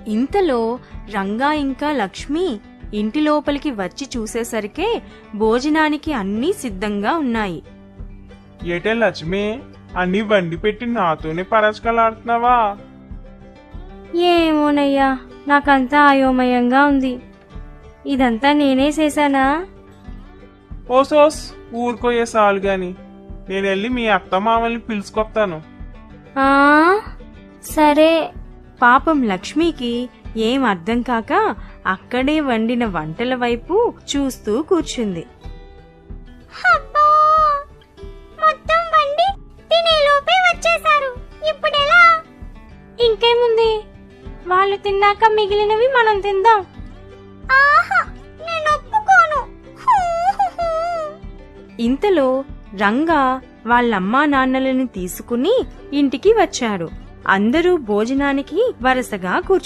ఇంతలో రంగా ఇంకా లక్ష్మి ఇంటి లోపలికి వచ్చి చూసేసరికే భోజనానికి అన్నీ సిద్ధంగా ఉన్నాయి. ఏటే లక్ష్మి, అన్ని వండి పెట్టి నాతోనే పరచకలాడుతున్నావా? ఏమోనయ్యా, నాకంతా అయోమయంగా ఉంది. ఇదంతా నేనే చేశానా? ఓసోస్ ఊరుకోయే సాలు గాని, నేను వెళ్ళి మీ అత్త మామల్ని పిలుచుకొస్తాను. ఆ సరే. పాపం లక్ష్మికి ఏం అర్థం కాక అక్కడే వండిన వంటల వైపు చూస్తూ కూర్చుంది. మొత్తం వండి తినేలోపే వచ్చేశారు. ఇప్పుడెలా? ఇంకేముంది, వాళ్ళు తిన్నాక మిగిలినవి మనం తిందాం. ఆహా, నేను ఒప్పుకోను. ఇంతలో రంగా వాళ్ళమ్మా నాన్నలను తీసుకుని ఇంటికి వచ్చాడు. అందరూ భోజనానికి వరుసగా కూర్చున్నారు.